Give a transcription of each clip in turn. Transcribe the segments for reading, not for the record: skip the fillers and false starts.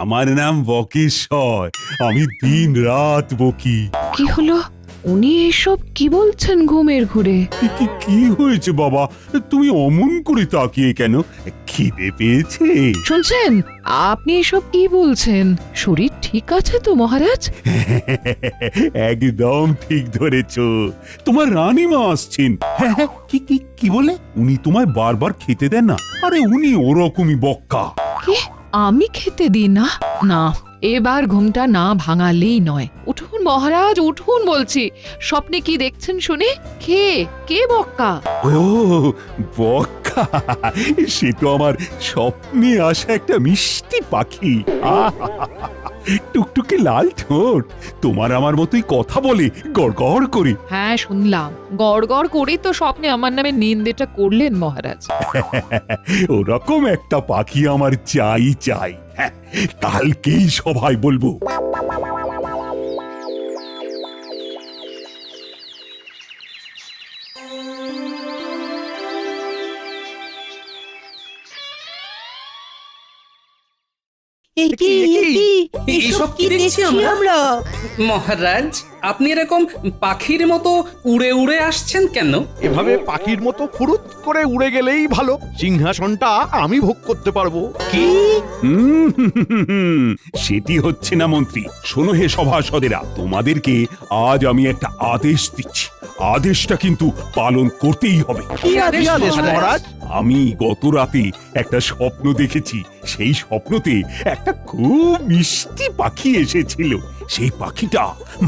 আমার নাম বকেশ্বর। আমি দিন রাত বকি। কি হলো? উনি এসব কি বলছেন ঘুমের ঘুরে? কি হয়েছে বাবা? তুমি অমন করে তাকিয়ে কেন? খিদে পেয়েছে? শুনছেন, আপনি এসব কি বলছেন? শরীর ঠিক আছে তো মহারাজ? একদম ঠিক ধরেছো। তোমার রানীমা আসছেন। হ্যাঁ হ্যাঁ, কি বলে? উনি তোমায় বারবার খেতে দেন না? আরে উনি ওরকমই বক্কা। কি? আমি খেতে দিই না? না, এবার ঘুমটা না ভাঙালেই নয়। উঠুন মহারাজ, উঠুন বলছি। স্বপ্নে কি দেখছেন শুনে? কে বক্কা? ও বক্কা, সে তো আমার স্বপ্নে আসা একটা মিষ্টি পাখি। টুকটুকে লাল ঠোঁট, তোমার আমার মতোই কথা বলে গড়গড় করে। হ্যাঁ শুনলাম, গড় করেই তো স্বপ্নে আমার নামে নিন্দেটা করলেন মহারাজ। ওরকম একটা পাখি আমার চাই। হ্যাঁ, কালকেই সবাই বলবো। এইসব কি দেখছি আমরা? মহারাজ, আপনি এরকম পাখির মতো উড়ে উড়ে আসছেন কেন? এভাবে পাখির মতো ফুরুত করে উড়ে গেলেই ভালো। সিংহাসনটা আমি ভোগ করতে পারবো। কি? সেটি হচ্ছে না মন্ত্রী। শোনো হে সভাসদেরা, তোমাদেরকে আজ আমি একটা আদেশ দিচ্ছি। আদেশটা কিন্তু পালন করতেই হবে। কি আদেশ মহারাজ? আমি গত রাতে একটা স্বপ্ন দেখেছি। সেই স্বপ্নতে একটা খুব মিষ্টি পাখি এসেছিল। সেই পাখিটা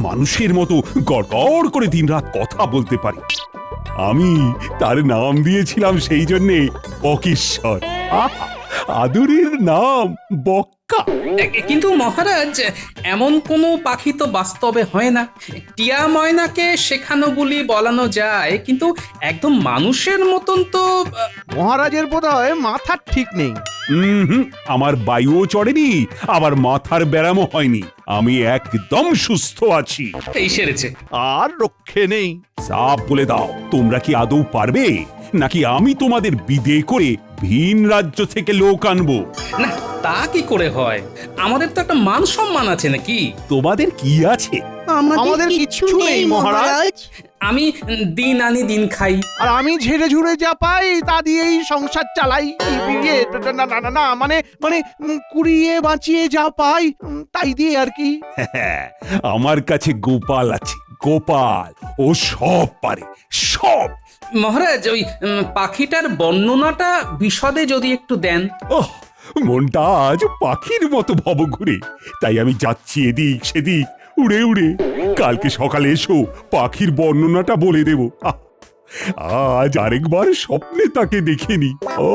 মানুষের মতো গড়গড় করে দিনরাত কথা বলতে পারে। আমি তার নাম দিয়েছিলাম সেই জন্যে বকেশ্বর। আহা, আদরের নাম বক্কা। কিন্তু মহারাজ, এমন কোনো পাখি তো বাস্তবে হয় না। টিয়া ময়নাকে শেখানো বলি বলানো যায়, কিন্তু একদম মানুষের মতন তো মহারাজের বোধহয় মাথার ঠিক নেই। আমার বায়ুও চড়েনি, আবার মাথার ব্যারামও হয়নি। আমি একদম সুস্থ আছি। এই সেরেছে। আর রক্ষে নেই। সাপ বলে দাও, তোমরা কি আদৌ পারবে, নাকি আমি তোমাদের বিদে করে ভিন রাজ্য থেকে লোক আনবো? না, তা কি করে হয়? আমাদের তো একটা মান সম্মান আছে নাকি? তোমাদের কি আছে? আমাদের কিচ্ছু নেই মহারাজ। আমি দিন আনি দিন খাই। আর আমি ঝেড়ে ঝুড়ে যা পাই তা দিয়েই সংসার চালাই। না মানে মানে কুড়িয়ে বাঁচিয়ে যা পাই তাই দিয়ে আর কি। আমার কাছে গোপাল আছে, গোপাল। ও সব পারে, সব। মহারাজ, ওই পাখিটার বর্ণনাটা বিশদে যদি একটু দেন। ওহ, মনটা আজ পাখির মতো ভবঘুরে। তাই আমি যাচ্ছি এদিক সেদিক উড়ে উড়ে। কালকে সকালে এসো, পাখির বর্ণনাটা বলে দেব। আজ আরেকবার স্বপ্নে তাকে দেখিনি। ও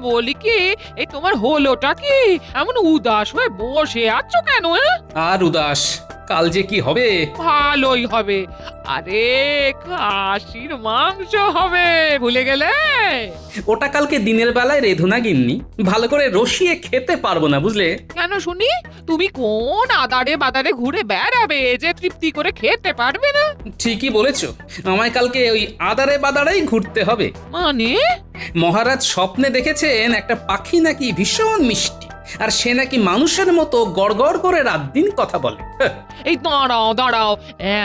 বলি কি, এই তোমার হলোটা কি? এমন উদাস হয়ে বসে আছো কেন? আর উদাস, কাল যে কি হবে। ভালোই হবে। আরে খাসির মাংস হবে, ভুলে গেলে? ওটা কালকে দিনের বেলায় রেধুনা গিন্নি, ভালো করে রসিয়ে খেতে পারবো না, বুঝলে? কেন শুনি? তুমি কোন আদারে বাদারে ঘুরে বেড়াবে যে তৃপ্তি করে খেতে পারবে না? ঠিকই বলেছো, আমায় কালকে ওই আদারে বাদারেই ঘুরতে হবে। মানে? মহারাজ স্বপ্নে দেখেছেন একটা পাখি নাকি ভীষণ মিষ্টি, আর সে নাকি মানুষের মতো গড়গড় করে রাত দিন কথা বলে। এই দাঁড়াও,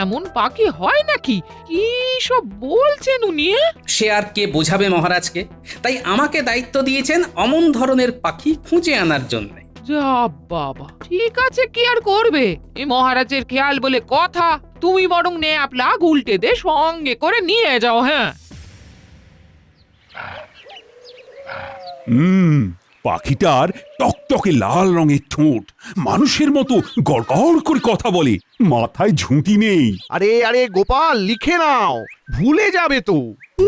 এমন পাখি হয় নাকি? কি সব বলছেন উনি? সে আর কে বোঝাবে মহারাজকে? তাই আমাকে দায়িত্ব দিয়েছেন অমন ধরনের পাখি খুঁজে আনার জন্য। যা বাবা, ঠিক আছে, কি আর করবে? এই মহারাজের খেয়াল বলে কথা। তুমি বরং নেপলা উল্টে দে সঙ্গে করে নিয়ে যাও। হ্যাঁ, পাখিটার টকটকে লাল রঙের ঠোঁট, মানুষের মতো গড়গড় করে কথা বলে, মাথায় ঝুঁটি নেই। আরে গোপাল, লিখে নাও, ভুলে যাবে তো।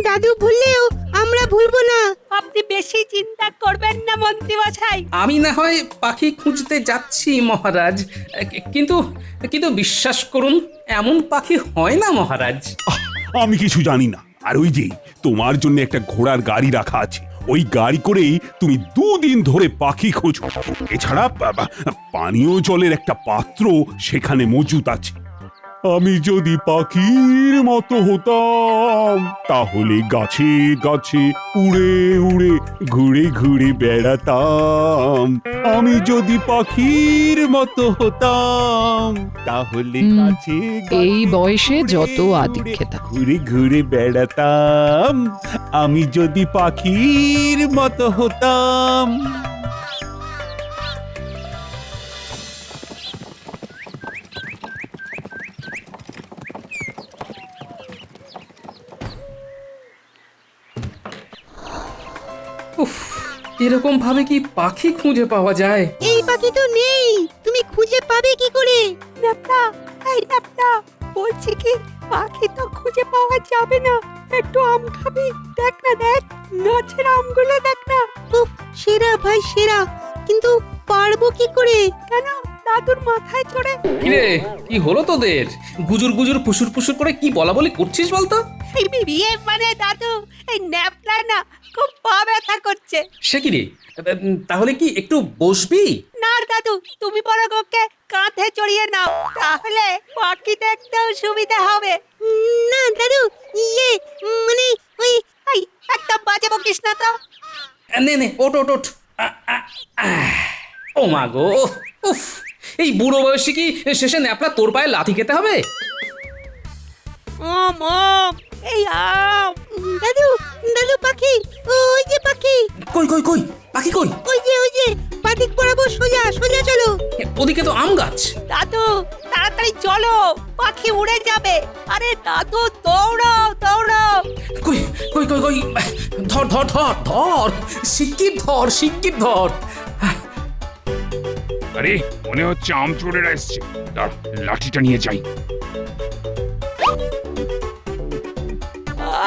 দাদু ভুললেও আমরা ভুলবো না। আপনি বেশি চিন্তা করবেন না মন্ত্রী মশাই। আমি না হয় পাখি খুঁজতে যাচ্ছি মহারাজ, কিন্তু কিন্তু বিশ্বাস করুন, এমন পাখি হয় না মহারাজ। আমি কিছু জানি না। আর ওই যে তোমার জন্য একটা ঘোড়ার গাড়ি রাখা আছে, ওই গাড়ি করেই তুমি 2 দিন ধরে পাখি খোঁজো। এছাড়া পানীয় জলের একটা পাত্র সেখানে মজুত আছে। আমি যদি পাখির মতো হতাম তাহলে গাছে গাছে উড়ে উড়ে ঘুরে ঘুরে বেড়াতাম। আমি যদি পাখির মতো হতাম তাহলে গাছে এই বয়সে উড়ে যত উড়ে আদিক্ষেতা। ঘুরে ঘুরে বেড়াতাম। আমি যদি পাখির মতো হতাম। উফ, এরকম ভাবে কি পাখি খুঁজে পাওয়া যায়? এই পাখি তো নেই, তুমি খুঁজে পাবে কি করে? ন্যাপলা, এই ন্যাপলা, বলছি কি পাখি তো খুঁজে পাওয়া যাবে না। একটু আম খাবি? দেখ না, দেখ গাছের আমগুলো দেখ না। উফ, সেরা ভাই সেরা, কিন্তু পারবো কি করে? কেন দাদুর মাথায় চড়ে? কিরে, কি হলো তোদের? গুজুর গুজুর ফুসুর ফুসুর করে কি বলা বলি করছিস বলতো? এই বিয়ে মানে দাদু, এই ন্যাপলা না খুব পা ব্যথা করছে। সে কি রে? তাহলে কি একটু বসবি? না দাদু, তুমি বড় ওকে কাঁধে চড়িয়ে নাও, তাহলে পাখি দেখতেও সুবিধা হবে। না দাদু, মানে ওই এই একদম বাজে বকিস না তো। নে নে, ওঠ ওঠ ওঠ। ও মা গো, উফ, এই বুড়ো বয়সে কি শেষে ন্যাপলা তোর পায়ে লাথি খেতে হবে? মম, এই আম। দাদু, দাদু পাখি, ওই যে পাখি, কই কই কই, পাখি কই? ওই যে বাদিক বরাবর সোজা সোজা চলো। ওদিকে তো আম গাছ। দাদু তাড়াতাড়ি চলো, পাখি উড়ে যাবে। আরে দাদু দৌড়াও দৌড়াও। কই কই কই কই, ধর ধর ধর ধর, শিগগির ধর শিগগির ধর। আরে মনে হচ্ছে আম চোরেরা এসছে। দাঁড়া, লাঠিটা নিয়ে যাই।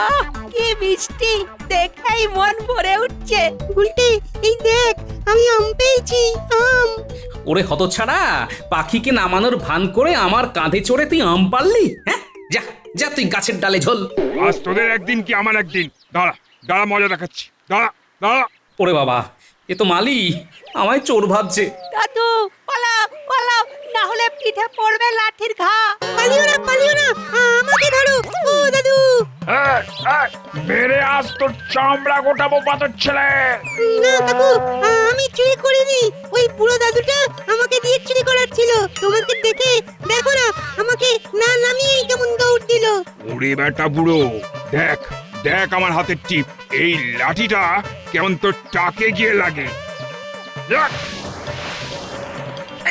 আহ, কি মিষ্টি, দেখাই মন ভরে উঠছে। উল্টে এই দেখ, আমি আম পেয়েছি, আম। ওরে হতচ্ছাড়া, পাখিকে নামানোর ভান করে আমার কাঁধে চড়ে তুই আম পারলি? হ্যাঁ, যা যা তুই গাছের ডালে ঝোল। আজ তোদের একদিন কি আমার একদিন। দাঁড়া দাঁড়া, মজা দেখাচ্ছি। দাঁড়া দাঁড়া। ওরে বাবা, এ তো মালি আমায় চোর ভাবছে। দাদু পালাও পালাও, না হলে পিঠে পড়বে লাঠির ঘা। পালিও না, পালিও না, আমাকে ধরো। ও দাদু, মেরে আজ তোর চামড়া গোটাবো পাথর ছেলে। না কাকু, আমি চুরি করিনি। ওই বুড়ো দাদুটা আমাকে দিয়ে চুরি করাচ্ছিল। তোমাকে দেখে দেখো না, আমাকে না নামিয়েই কেমন দৌড় দিল। ওরে বেটা বুড়ো, দেখ দেখ আমার হাতের টিপ। এই লাঠিটা কেমন তোর টাকে গিয়ে লাগে। দেখ।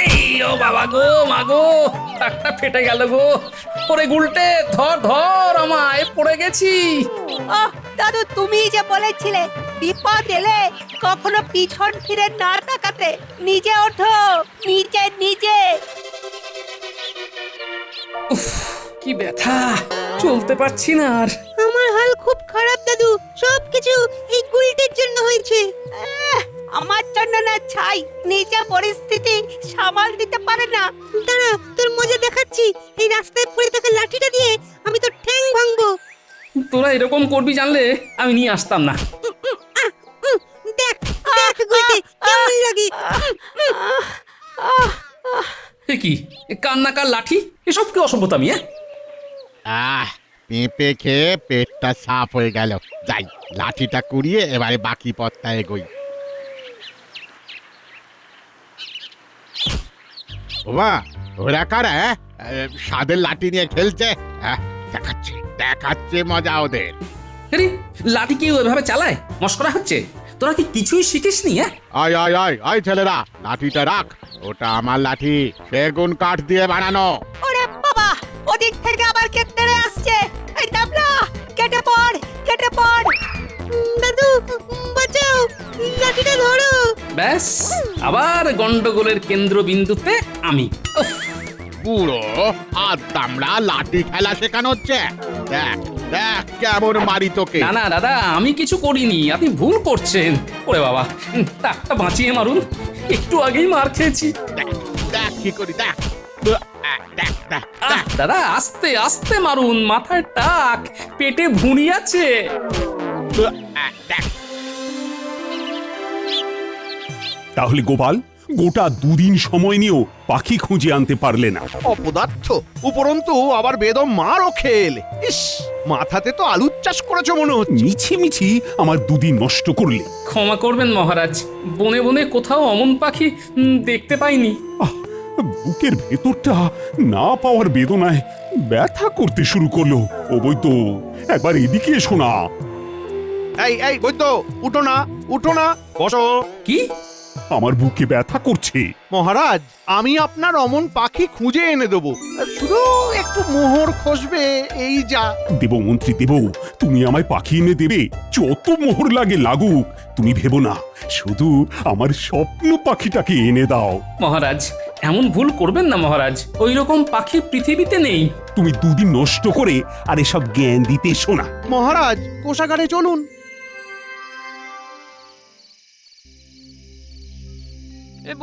এই ও বাবা গো, মা গো, টাকটা ফেটে গেল গো। ওরে গুলটে, ধর ধর, আমায় পড়ে গেছি। আহ দাদু, তুমি যে বলেছিলে বিপদ এলে কখনো পিছন ফিরে না তাকাতে। নিজে ওঠো, নিজে নিজে। উফ, কি ব্যথা, চলতে পারছি না আর। আমার হাল খুব খারাপ দাদু, সবকিছু এই গুলটের জন্য হয়েছে। আমার জন্য না ছাই, নিজে পরিস্থিতি সামাল দিতে পারে না। দাঁড়া, তোর মজা দেখাচ্ছি। এই রাস্তায় পড়ে থাকা লাঠিটা দিয়ে আমি তো ঠ্যাং ভাঙবো। তোরা এরকম করবি জানলে আমি নিয়ে আসতাম না। দেখ দেখ গুলটে, কেমন লাগে। এ কি, কান্নাকার লাঠি, এসব কি অসভ্যতামি? পেঁপে খেয়ে পেটটা সাফ হয়ে গেল। যাই, লাঠিটা কুড়িয়ে এবারে বাকি পথটা এগোই। বাবা, ওরা কারা? স্বাদের লাঠি নিয়ে খেলছে। দেখাচ্ছে দেখাচ্ছে মজা ওদের। আরে লাঠি কি ওইভাবে চালায়? মস্করা হচ্ছে? তোরা কি কিছুই শিখিসনি? আয় আয় আয় আয় ছেলেরা, লাঠিটা রাখ। ওটা আমার লাঠি, সেগুন কাঠ দিয়ে বানানো। ওরে বাবা, ওদিক থেকে আবার কে তেড়ে আসছে। এই ডাবলা, কেটে পড় কেটে পড়। দাদু বাঁচাও, লাঠিটা ধরো। ব্যাস, আবার গন্ডগোলের কেন্দ্রবিন্দুতে আমি। উফ, বুড়ো আর দামড়া লাঠি খেলা শেখানো হচ্ছে। দেখ দেখ কেমন মারি তোকে। না না দাদা, আমি কিছু করিনি, আপনি ভুল করছেন। ওরে বাবা, টাকটা বাঁচিয়ে মারুন, একটু আগেই মার খেয়েছি। দেখ দেখ কি করি, দেখ দেখ দেখ আহ, দাদা আস্তে আস্তে মারুন, মাথায় টাক, পেটে ভুঁড়ি আছে। দেখ। তাহলে গোপাল, গোটা 2 দিন সময় নিয়েও পাখি খুঁজে আনতে পারলে না। অপদার্থ, উপরন্তু আবার বেদম মারও খেলে। ইস, মাথাতে তো আলুর চাষ করেছো মনে হচ্ছে। মিছি আমার 2 দিন নষ্ট করলে। ক্ষমা করবেন মহারাজ, বনে বনে কোথাও অমন পাখি দেখতে পাইনি। বুকের ভেতরটা না পাওয়ার বেদনায় ব্যথা করতে শুরু করলো। ও বৈদ্য, একবার এদিকে এসো না। এই বৈদ্য, উঠো না, উঠো না, বসো। কি? আমার বুকে ব্যথা করছে। মহারাজ, আমি আপনার অমন পাখি খুঁজে এনে দেবো, শুধু একটু মোহর খসবে, এই যা। দেব মন্ত্রী দেব, তুমি আমায় পাখি এনে দেবে, যত মোহর লাগে লাগুক। তুমি ভেবো না, শুধু আমার স্বপ্ন পাখিটাকে এনে দাও। মহারাজ, এমন ভুল করবেন না মহারাজ, ওই রকম পাখি পৃথিবীতে নেই। তুমি 2 দিন নষ্ট করে আর এসব জ্ঞান দিতে এসো না। মহারাজ, কোষাগারে চলুন।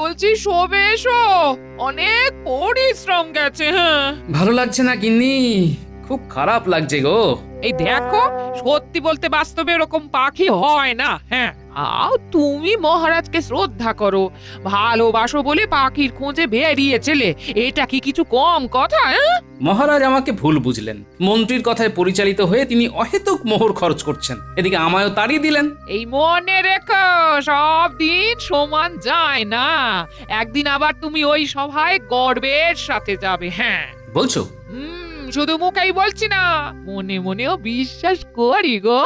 বলছি শোবে এসো, অনেক পরিশ্রম গেছে। হ্যাঁ, ভালো লাগছে না গিন্নি, খুব খারাপ লাগছে গো। এই দেখো, সত্যি বলতে বাস্তবে এরকম পাখি হয় না। হ্যাঁ, তুমি মহারাজকে শ্রদ্ধা করো, ভালোবাসো বলে পাখির খোঁজে বেরিয়েছিলে, এটা কি কিছু কম কথা? হ্যাঁ, মহারাজ আমাকে ভুল বুঝলেন, মন্ত্রীর কথায় পরিচালিত হয়ে তিনি অহেতুক মোহর খরচ করছেন, এদিকে আমায়ও তাড়িয়ে দিলেন। এই মনে রেখো, সব দিন সমান যায় না, একদিন আবার তুমি ওই সভায় গর্বের সাথে যাবে। হ্যাঁ, বলছো? শুধু মুখেই বলছি না, মনে মনেও বিশ্বাস করি গো।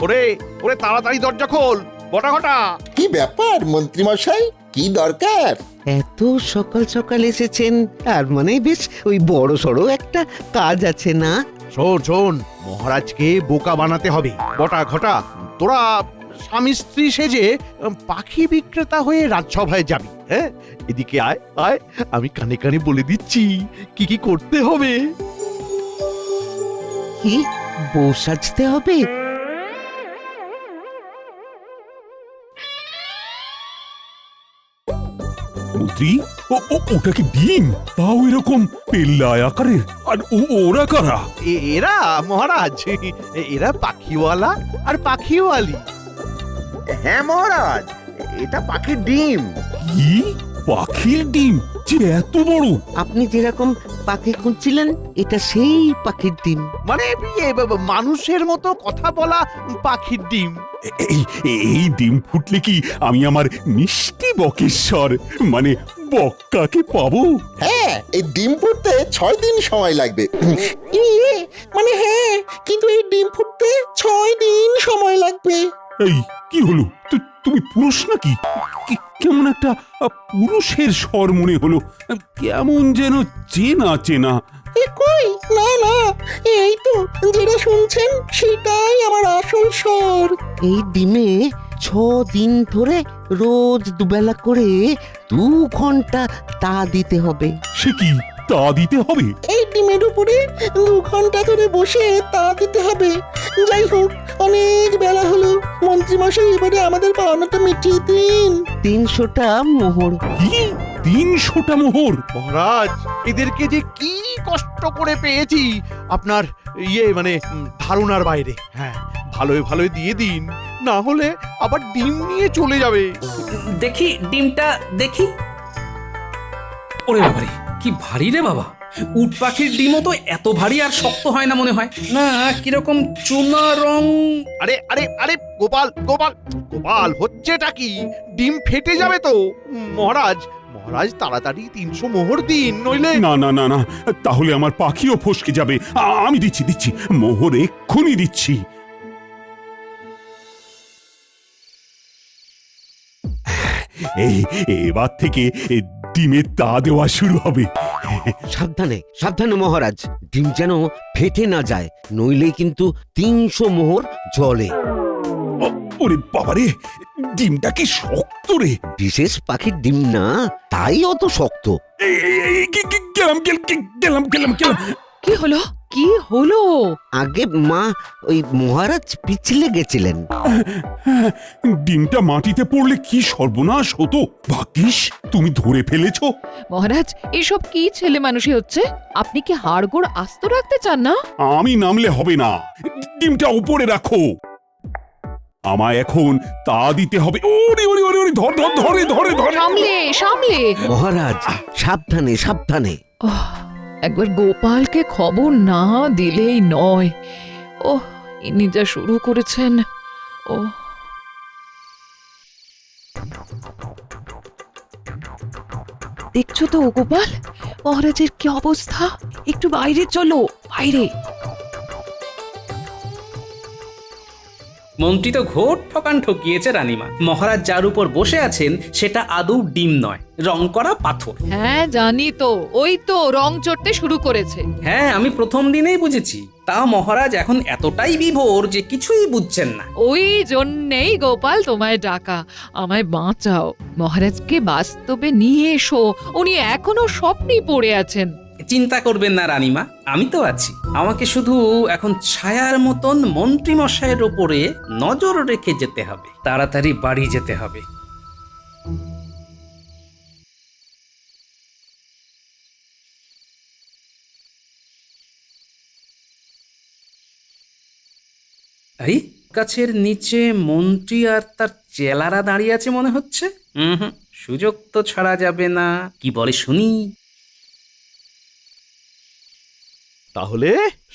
ওরে ওরে, তাড়াতাড়ি দরজা খোল, বটা ঘটা। কি ব্যাপার মন্ত্রী মশাই, কি দরকার? এত সকাল সকাল এসেছেন, তার মানে বেশ ওই বড় সড়ো একটা কাজ আছে না? শোন, মহারাজকে বোকা বানাতে হবে। বটা ঘটা, তোরা স্বামী স্ত্রী সেজে পাখি বিক্রেতা হয়ে রাজসভায় যাবি। হ্যাঁ, এদিকে আয় আয়, আমি কানে কানে বলে দিচ্ছি কি কি করতে হবে। কি বউ সাজতে হবে? মন্ত্রী, ওটা কি ডিম? তাও এরকম পেল্লায় আকারের। আর ওরা কারা? এরা মহারাজ, এরা পাখিওয়ালা আর পাখিওয়ালি। হ্যাঁ মহারাজ, এটা পাখির ডিম। কি পাখির ডিম? যে এত বড়! আপনি যেরকম পাখি খুঁজছিলেন, এটা সেই পাখির ডিম। মানে মানুষের মতো কথা বলা পাখির ডিম। এই ডিম ফুটলে কি আমি আমার মিষ্টি বকেশ্বর মানে বক্কাকে পাবো? হ্যাঁ, এই ডিম ফুটতে 6 দিন সময় লাগবে। মানে হ্যাঁ, কিন্তু এই ডিম ফুটতে 6 দিন সময় লাগবে। এই কি হলো? তুমি পুরুষ নাকি? কেমন একটা পুরুষের স্বর মনে হলো, কেমন যেন চেনা চেনা। কই, না না, এই তো যেটা শুনছেন সেটাই আমার আসল স্বর। এই ডিমে 6 দিন ধরে রোজ দুবেলা করে 2 ঘন্টা তা দিতে হবে। সে কি তা দিতে হবে? এই ডিমের উপরে 2 ঘন্টা ধরে বসে তা দিতে হবে। যাই হোক, অনেক বেলা হলো, মন্ত্রী মশাই এবারে আমাদের পাওনাটা মিটিয়ে দিন। 300টা মোহর। কি 300টা মোহর? মহারাজ, এদেরকে যে কি কষ্ট করে পেয়েছি আপনার মানে ধারণার বাইরে। হ্যাঁ, ভালোই দিয়ে দিন, না হলে আবার ডিম নিয়ে চলে যাবে। দেখি ডিমটা দেখি। ওরে বাবারে, কি ভারী রে বাবা! উট পাখির ডিমও তো এত ভারী আর শক্ত হয় না মনে হয় না, কিরকম চুনা রং। আরে আরে আরে, গোপাল গোপাল গোপাল, হচ্ছেটা কি? ডিম ফেটে যাবে তো। মহারাজ তাড়াতাড়ি 300 মোহর দিন, নইলে। না না না না, তাহলে আমার পাখিও ফসকে যাবে। আমি দিচ্ছি মোহর, এক্ষুনি দিচ্ছি। এবার থেকে ডিমের তা দেওয়া শুরু হবে। সাবধানে সাবধানে মহারাজ, ডিম যেন ফেটে না যায়, নইলেই কিন্তু 300 মোহর জলে। ওরে বাবারে, ডিমটা কি শক্ত রে! বিশেষ পাখির ডিম না, তাই অত শক্ত। গেলাম। কি হলো? কি হলো? আগে মা, ওই মহারাজ পিছলে গেছিলেন। ডিমটা মাটিতে পড়লে কি সর্বনাশ হতো। ভাগ্যিস তুমি ধরে ফেলেছো। মহারাজ, এসব কি ছেলে মানুষই হচ্ছে? আপনি কি হাড়গোড় আস্ত রাখতে চান না? আমি নামলে হবে না, ডিমটা উপরে রাখো। আমায় এখন তা দিতে হবে। ওরে ওরে ওরে ওরে, ধর ধর ধরে ধরে ধরে। সামলে সামলে। মহারাজ সাবধানে সাবধানে। একবার গোপালকে খবর না দিলেই নয়। ওহ, ইনি যা শুরু করেছেন। ও দেখছো তো গোপাল, মহারাজের কি অবস্থা? একটু বাইরে চলো, বাইরে। মন্ত্রী তো ঘোর ঠকান ঠকিয়েছে রানীমা। মহারাজ যার উপর বসে আছেন সেটা আদৌ ডিম নয়, রং করা পাথর। হ্যাঁ জানি তো, ওই তো রং চড়তে শুরু করেছে। হ্যাঁ, আমি প্রথম দিনেই বুঝেছি। তা মহারাজ এখন এতটাই বিভোর যে কিছুই বুঝছেন না। ওই জন্যেই গোপাল তোমায় ডাকা, আমায় বাঁচাও। মহারাজকে বাস্তবে নিয়ে এসো, উনি এখনো স্বপ্নেই পড়ে আছেন। চিন্তা করবেন না রানীমা, আমি তো আছি। আমাকে শুধু এখন ছায়ার মতন মন্ত্রী মশাইয়ের ওপরে নজর রেখে যেতে হবে, তাড়াতাড়ি বাড়ি যেতে হবে। এই গাছের নিচে মন্ত্রী আর তার চেলারা দাঁড়িয়ে আছে মনে হচ্ছে। সুযোগ তো ছাড়া যাবে না। কি বলে শুনি। তাহলে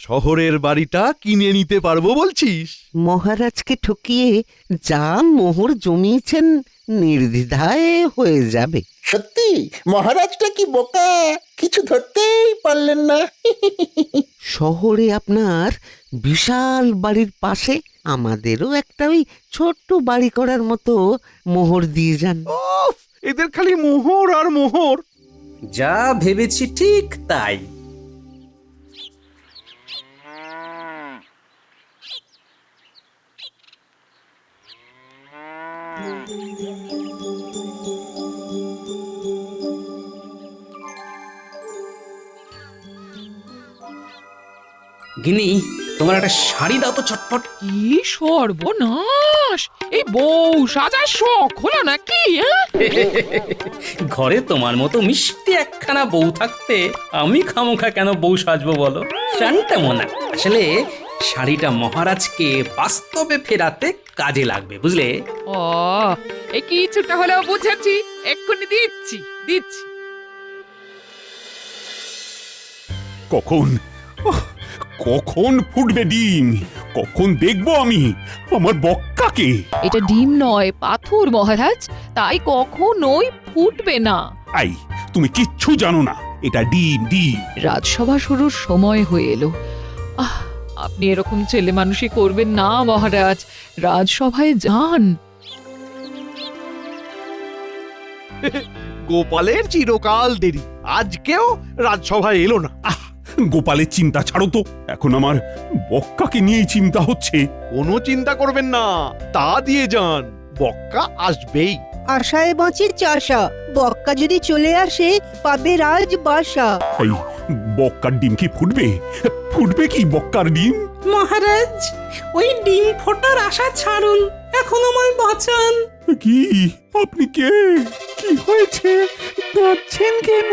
শহরের বাড়িটা কিনে নিতে পারবো বলছিস? মহারাজকে ঠকিয়ে যা মোহর জমিয়েছেন নির্দ্বিধায় হয়ে যাবে। সত্যি মহারাজটা কি বোকা, কিছু ধরতেই পারলেন না। শহরে আপনার বিশাল বাড়ির পাশে আমাদেরও একটা ওই ছোট্ট বাড়ি করার মতো মোহর দিয়ে যান। ওফ, এদের খালি মোহর আর মোহর। যা ভেবেছি ঠিক তাই। গিনি, তোমার একটা শাড়ি দাও তো চটপট। কি সর্বনাশ! এই বউ সাজার শখ হলো নাকি? ঘরে তোমার মতো মিষ্টি একখানা বউ থাকতে আমি খামোখা কেন বউ সাজবো বলো? শাড়িটা মনে আসলে শাড়িটা মহারাজকে বাস্তবে ফেরাতে কাজে লাগবে, বুঝলে? ও, এই কিছুটা হলেও বুঝেছি, এক্ষুনি দিচ্ছি দিচ্ছি। কখন কখন ফুটবে ডিম? কখন দেখবো আমি আমার বক্কাকে? এটা ডিম নয়, পাথর মহারাজ, তাই কখনোই ফুটবে না। আই, তুমি কিচ্ছু জানো না, এটা ডিম ডিম। রাজসভা শুরুর সময় হয়ে এলো। আপনি এরকম ছেলে মানুষই করবেন না মহারাজ, রাজসভায় যান। গোপালের চিরকাল দেরি, আজকেও রাজসভায় এলো না। গোপালের চিন্তা ছাড়ো তো, এখন আমার বক্কাকে নিয়েই চিন্তা হচ্ছে। কোনো চিন্তা করবেন না, তা দিয়ে যান, বক্কা আসবেই। আশায় বাঁচে চাষা, বক্কা যদি চলে আসে পাবে রাজ বাসা। এই বক্কার ডিম কি ফুটবে? ফুটবে কি বক্কার ডিম? মহারাজ, ওই ডিম ফোটার আশা ছাড়ুন, এখন আমায় বাঁচান। কি? আপনি কে? কি হয়েছে? কাঁদছেন কেন?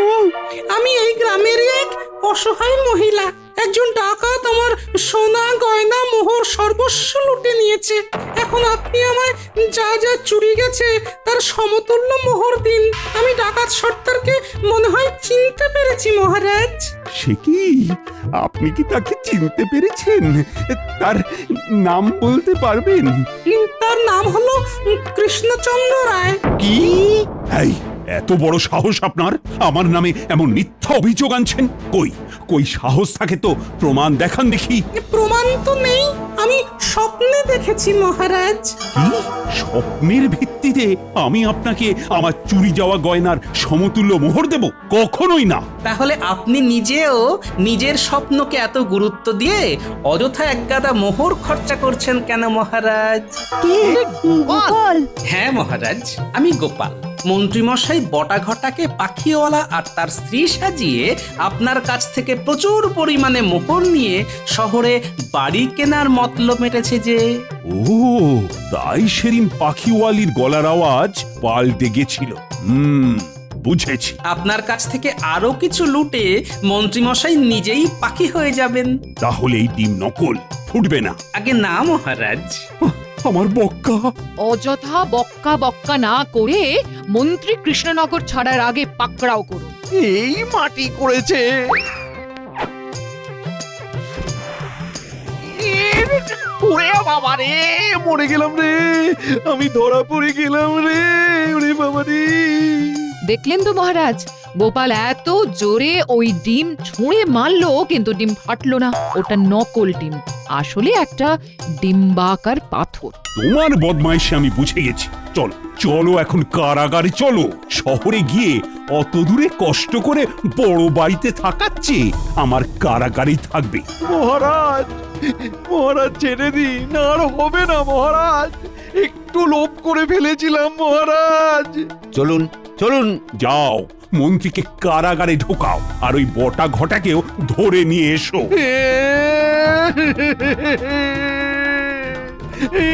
আমি এই গ্রামের এক অসহায় মহিলা। একজন ডাকাত আমার সোনা গয়না মোহর সর্বস্ব লুটে নিয়েছে। এখন আপনি আমায় যা যা চুরি গেছে তার সমতুল্য মোহর দিন। আমি ডাকাত সর্দারকে মনে হয় চিনতে পেরেছি মহারাজ। সে কি? আপনি কি তাকে চিনতে পেরেছেন? তার নাম বলতে পারবেন? তার নাম হলো কৃষ্ণচন্দ্র রায়। কি? এই এত বড় সাহস আপনার? আমার নামে এমন মিথ্যা অভিযোগ আনছেন? কই কই সাহস থাকে তো প্রমাণ দেখান দেখি। প্রমাণ তো নেই, আমি স্বপ্নে দেখেছি মহারাজ। কি? স্বপ্নের ভিত্তিতে আমি আপনাকে আমার চুরি যাওয়া গয়নার সমতুল্য মোহর দেব? কখনোই না। তাহলে আপনি নিজেও নিজের স্বপ্নকে এত গুরুত্ব দিয়ে অযথা একগাদা মোহর খরচা করছেন কেন মহারাজ? কে? গোপাল? হ্যাঁ মহারাজ, আমি গোপাল। মন্ত্রীমশাই বটা ঘটাকে পাখিওয়ালা আর তার স্ত্রী সাজিয়ে আপনার কাছ থেকে প্রচুর পরিমাণে মোহর নিয়ে শহরে বাড়ি কেনার মতলব মেটেছে যে। ও তাই সেদিন পাখিওয়ালির গলার আওয়াজ পাল্টে গেছিল। বুঝেছি। আপনার কাছ থেকে আরো কিছু লুটে মন্ত্রীমশাই নিজেই পাখি হয়ে যাবেন। তাহলে এই ডিম নকল, ফুটবে না। আগে না মহারাজ। আমার বক্কা। অযথা বক্কা বক্কা না করে মন্ত্রী কৃষ্ণনগর ছাড়ার আগে পাকড়াও করুন। এই মাটি করেছে। ওরে বাবা রে, মরে গেলাম রে, আমি ধরা পড়ে গেলাম রে, ওরে বাবা রে। দেখলেন তো মহারাজ, গোপাল এত জোরে ওই ডিম ছুঁড়ে মারলো কিন্তু ডিম ফাটলো না। ওটা নকল ডিম, আসলে একটা ডিম্বাকার পাথর। তোমার বদমাইশি আমি বুঝে গেছি। চলো চলো এখন কারাগারে চলো। শহরে গিয়ে অত দূরে কষ্ট করে বড় বাড়িতে থাকাচ্ছে, আমার কারাগারেই থাকবে। মহারাজ, মহারাজ ছেড়ে দিন, আর হবে না মহারাজ, একটু লোভ করে ফেলেছিলাম মহারাজ। চলুন চলুন। যাও মন্ত্রীকে কারাগারে ঢোকাও, আর ওই বটা ঘটাকেও ধরে নিয়ে এসো। এ